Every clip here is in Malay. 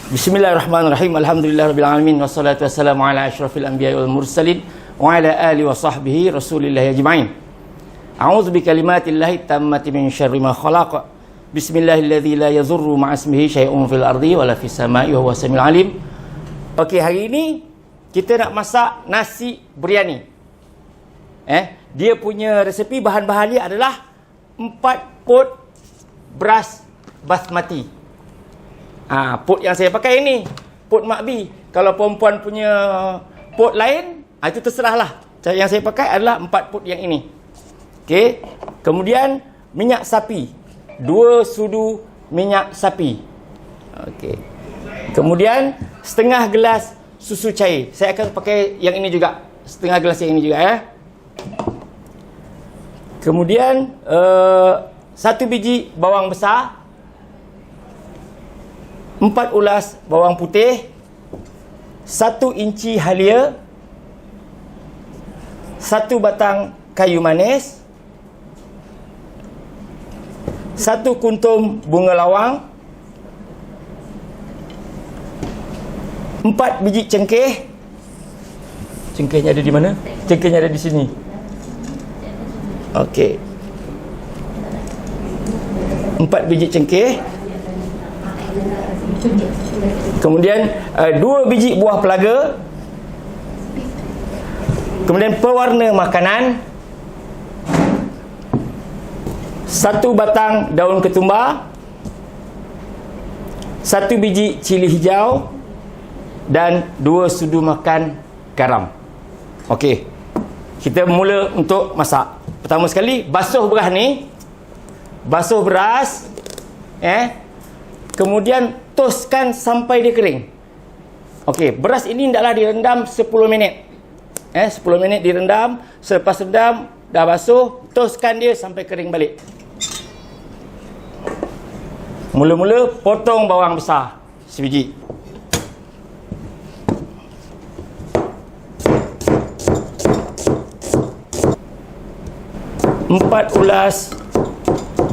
Bismillahirrahmanirrahim. Alhamdulillahirabbil alamin wassalatu wassalamu ala asyrafil anbiya'i wal mursalin wa ala alihi wa sahbihi rasulillahi ajma'in. A'udzu bikalimatillahi tammati min syarri ma khalaq. Bismillahilladzi la yadhurru ma'asmihi syai'un fil ardi wala fis sama'i wa huwas samiul alim. Okey, hari ini kita nak masak nasi biryani. Dia punya resepi bahan-bahan dia adalah 4 pot beras basmati. Pot yang saya pakai ini pot Mak B. Kalau perempuan punya pot lain, itu terserahlah. Yang saya pakai adalah 4 pot yang ini. Okey. Kemudian minyak sapi, 2 sudu minyak sapi. Okey. Kemudian setengah gelas susu cair. Saya akan pakai yang ini juga, setengah gelas yang ini juga ya. Kemudian 1 biji bawang besar, 4 ulas bawang putih, 1 inci halia, 1 batang kayu manis, 1 kuntum bunga lawang, 4 biji cengkeh. Cengkehnya ada di mana? Cengkehnya ada di sini. Okey. 4 biji cengkeh. Kemudian 2 biji buah pelaga. Kemudian pewarna makanan, 1 batang daun ketumbar, 1 biji cili hijau dan 2 sudu makan garam. Okey. Kita mula untuk masak. Pertama sekali basuh beras ni. Basuh beras. Kemudian toskan sampai dia kering. Okey, beras ini hendaklah direndam 10 minit. 10 minit direndam. Selepas rendam, dah basuh, toskan dia sampai kering balik. Mula-mula potong bawang besar sebiji. Empat ulas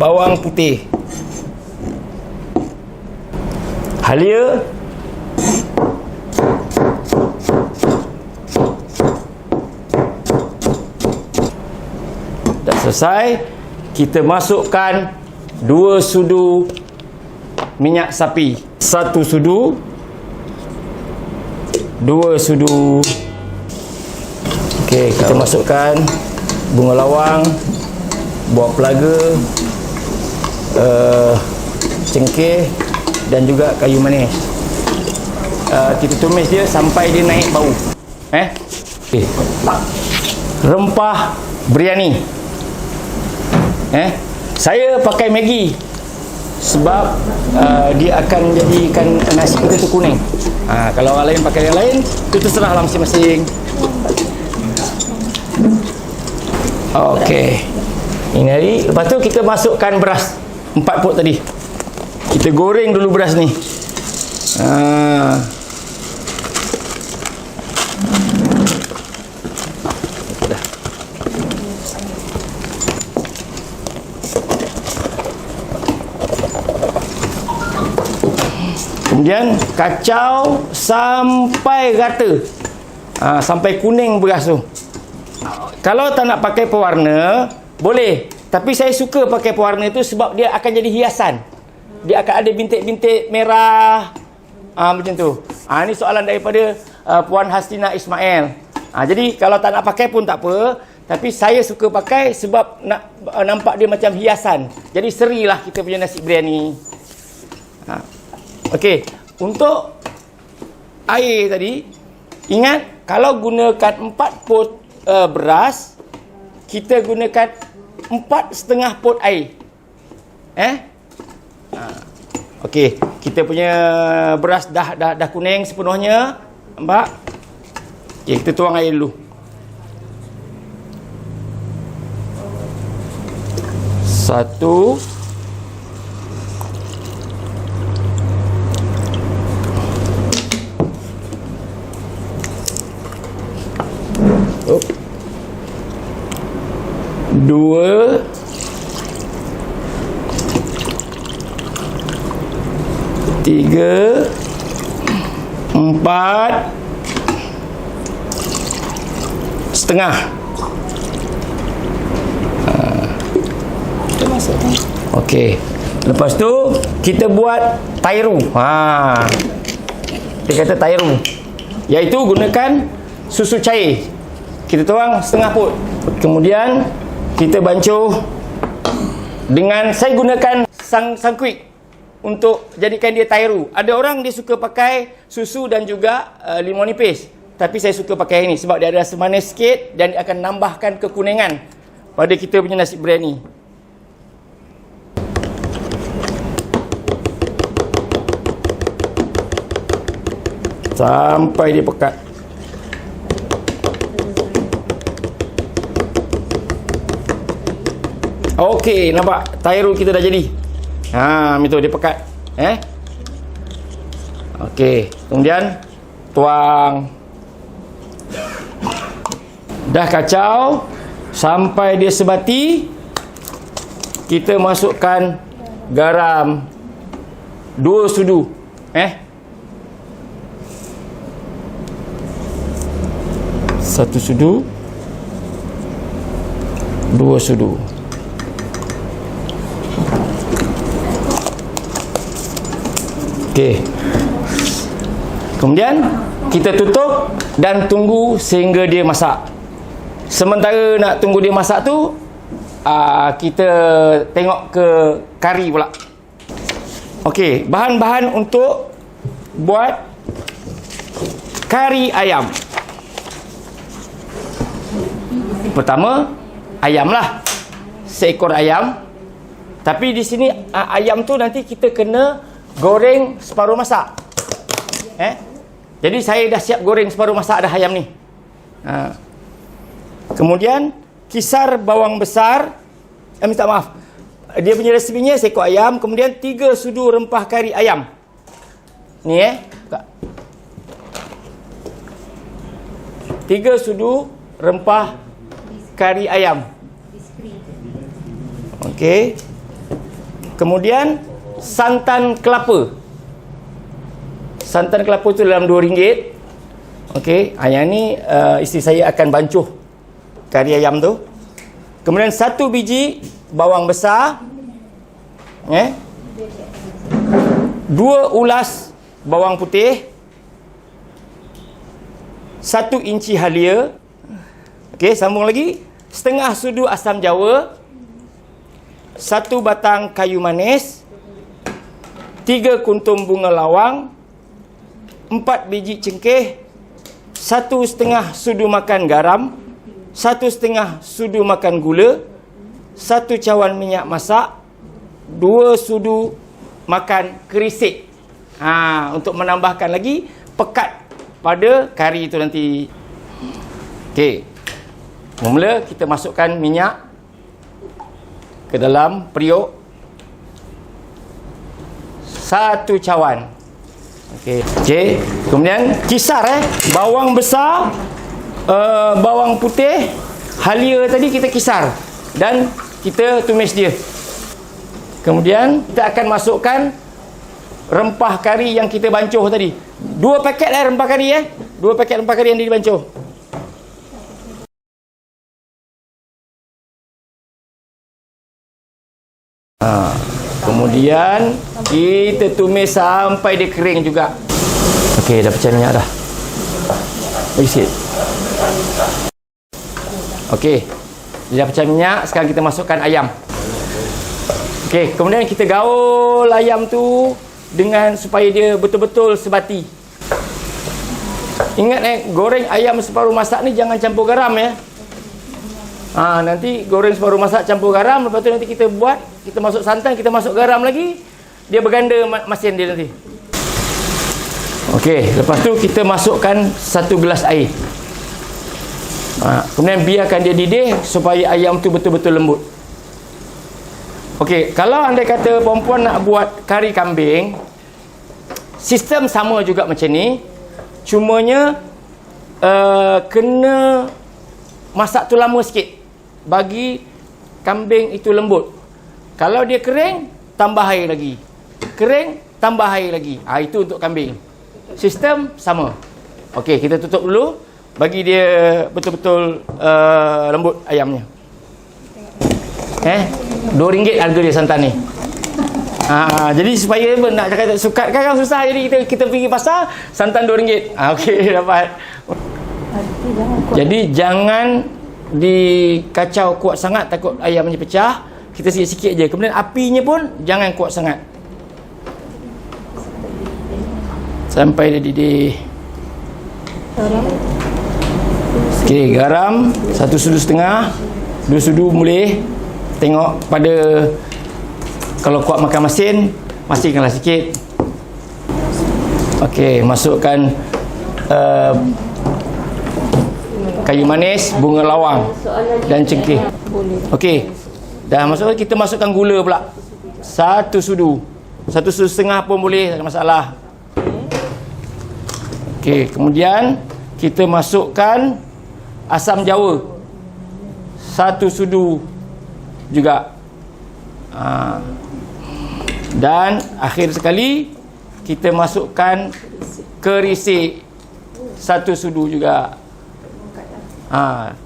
bawang putih. Halia, dah selesai. Kita masukkan 2 sudu minyak sapi, 1 sudu, 2 sudu. Okey, kita masukkan bunga lawang, buah pelaga, cengkeh dan juga kayu manis. Kita tumis dia sampai dia naik bau. Okay. Rempah biryani. Saya pakai Maggi sebab dia akan jadikan nasi kita tu kuning. Kalau orang lain pakai yang lain, itu terserahlah masing-masing. Okey. Ini hari, lepas tu kita masukkan beras 4 pot tadi. Kita goreng dulu beras ni. Kemudian kacau sampai rata. Sampai kuning beras tu. Kalau tak nak pakai pewarna, boleh. Tapi saya suka pakai pewarna itu sebab dia akan jadi hiasan. Dia akan ada bintik-bintik merah. Macam tu. Ini soalan daripada Puan Hastina Ismail. Jadi kalau tak nak pakai pun tak apa. Tapi saya suka pakai sebab nak nampak dia macam hiasan. Jadi serilah kita punya nasi biryani. Okey. Untuk air tadi, ingat kalau gunakan 4 pot beras, kita gunakan 4,5 pot air. Okey, kita punya beras dah kuning sepenuhnya. Nampak? Okey, kita tuang air dulu. Satu. Dua. 3, 4,5. Okey. Lepas tu kita buat tairu. Dia kata tairu, iaitu gunakan susu cair. Kita tuang setengah pot. Kemudian kita bancuh dengan, saya gunakan sangkuik untuk jadikan dia tairu. Ada orang dia suka pakai susu dan juga limau nipis. Tapi saya suka pakai ini sebab dia ada rasa manis sikit dan dia akan nambahkan kekuningan pada kita punya nasi biryani. Sampai dia pekat. Okey, nampak tairu kita dah jadi. Itu dia pekat. Okey, kemudian tuang. Dah kacau sampai dia sebati. Kita masukkan garam 2 sudu. 1 sudu, 2 sudu. Okey. Kemudian kita tutup dan tunggu sehingga dia masak. Sementara nak tunggu dia masak tu, kita tengok ke kari pula. Okey, bahan-bahan untuk buat kari ayam. Pertama, ayam lah. Seekor ayam. Tapi di sini ayam tu nanti kita kena goreng separuh masak. Jadi saya dah siap goreng separuh masak dah ayam ni. Kemudian kisar bawang besar. Minta maaf. Dia punya resepinya seekor ayam, kemudian 3 sudu rempah kari ayam. Ni 3 sudu rempah kari ayam. Okey. Kemudian santan kelapa. Santan kelapa tu dalam RM2. Okey, yang ni isteri saya akan bancuh kari ayam tu. Kemudian 1 biji bawang besar. 2 ulas bawang putih. 1 inci halia. Okey, sambung lagi. Setengah sudu asam jawa. 1 batang kayu manis. 3 kuntum bunga lawang. 4 biji cengkeh. 1,5 sudu makan garam. 1,5 sudu makan gula. 1 cawan minyak masak. 2 sudu makan kerisik. Untuk menambahkan lagi pekat pada kari itu nanti. Okey. Mula kita masukkan minyak ke dalam periuk. 1 cawan. Okey. Kemudian kisar bawang besar, bawang putih, halia tadi kita kisar dan kita tumis dia. Kemudian kita akan masukkan rempah kari yang kita bancuh tadi. 2 paket rempah kari 2 paket rempah kari yang dibancuh. Kemudian kita tumis sampai dia kering juga. Okey, dah pecah minyak dah. Bagi sikit. Okey, dia dah pecah minyak. Sekarang kita masukkan ayam. Okey, kemudian kita gaul ayam tu dengan supaya dia betul-betul sebati. Ingat goreng ayam separuh masak ni jangan campur garam nanti goreng separuh masak campur garam, lepas tu nanti kita buat, kita masuk santan, kita masuk garam lagi, dia berganda masin dia nanti. Okey, lepas tu kita masukkan 1 gelas air. Kemudian biarkan dia didih supaya ayam tu betul-betul lembut. Okey, kalau anda kata perempuan nak buat kari kambing, sistem sama juga macam ni, cumanya kena masak tu lama sikit bagi kambing itu lembut. Kalau dia kering, tambah air lagi. Kering, tambah air lagi. Itu untuk kambing. sistem sama. Okey, kita tutup dulu. Bagi dia betul-betul lembut ayamnya. RM2 harga dia santan ni. Jadi supaya nak cakap sukat kan susah, jadi kita pergi pasar santan RM2. Okey, dapat. Jadi jangan dikacau kuat sangat, takut ayamnya pecah. Kita sikit-sikit je. Kemudian apinya pun jangan kuat sangat. Sampai dia didih. Okey, garam 1,5 sudu, 2 sudu boleh. Tengok pada, kalau kuat makan masin, masihkanlah sikit. Okey, masukkan kayu manis, bunga lawang dan cengkeh. Okey, dah masuk, kita masukkan gula pula 1 sudu, 1,5 sudu pun boleh, tak ada masalah. Okey, kemudian kita masukkan asam jawa 1 sudu juga. Dan akhir sekali kita masukkan kerisik 1 sudu juga.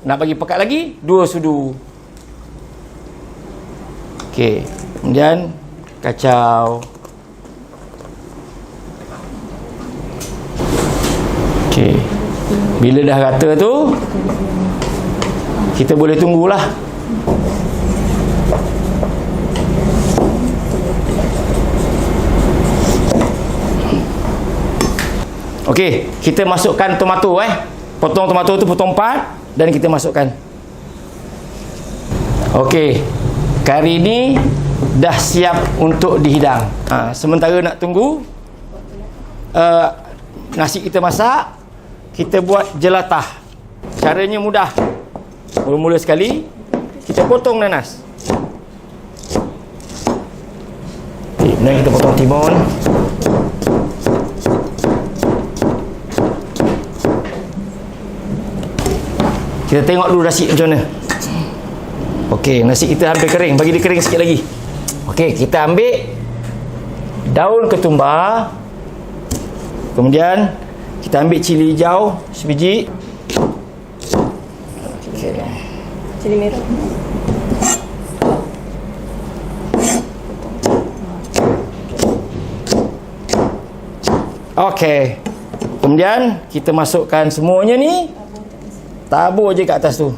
Nak bagi pekat lagi 2 sudu. Okey, kemudian kacau. Okey, bila dah rata tu, kita boleh tunggulah. Okey, kita masukkan tomato. Potong tomato tu, potong 4 dan kita masukkan. Okey, kari ni dah siap untuk dihidang. Sementara nak tunggu nasi kita masak, kita buat jelatah. Caranya mudah. Mula-mula sekali kita potong nanas. Kemudian kita potong timun. Kita tengok dulu nasi macam mana. Okey, nasi kita hampir kering. Bagi dia kering sikit lagi. Okey, kita ambil daun ketumbar. Kemudian kita ambil cili hijau sebiji. Okey. Cili merah. Okey. Kemudian kita masukkan semuanya ni. Tabur je kat atas tu.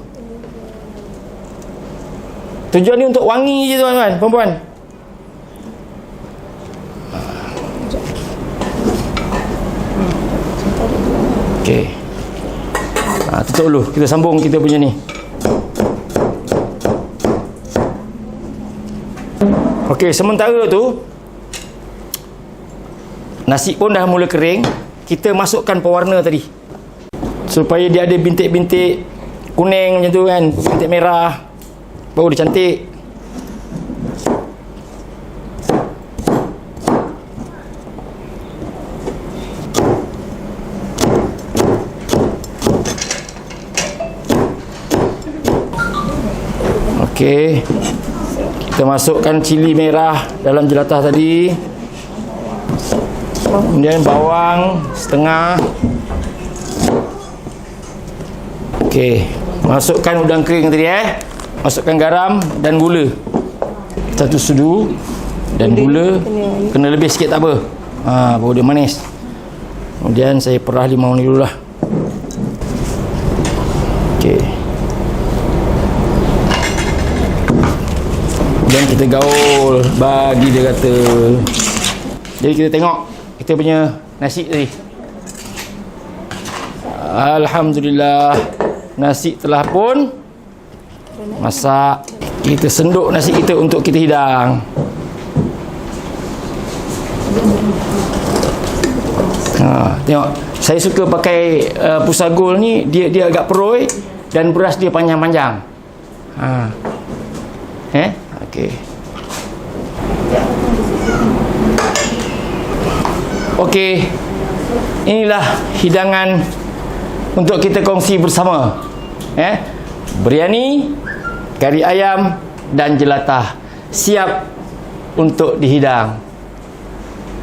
Tujuan ni untuk wangi je tuan-tuan, perempuan. Okey. Tutup dulu. Kita sambung kita punya ni. Okey, sementara tu nasi pun dah mula kering. Kita masukkan pewarna tadi, supaya dia ada bintik-bintik kuning macam tu kan, bintik merah, baru dia cantik. Okey, kita masukkan cili merah dalam jelatah tadi, kemudian bawang setengah. Okey, masukkan udang kering tadi masukkan garam dan gula 1 sudu dan gula kena lebih sikit tak apa. Baru dia manis. Kemudian saya perah limau ni dululah. Okey. Dan kita gaul bagi dia rata. Jadi kita tengok kita punya nasi tadi. Alhamdulillah, nasi telah pun masak. Kita senduk nasi kita untuk kita hidang. Tengok, saya suka pakai pusagul ni, dia agak peroi dan beras dia panjang-panjang. Okey. Okey. Inilah hidangan untuk kita kongsi bersama. Biryani, kari ayam dan jelatah siap untuk dihidang.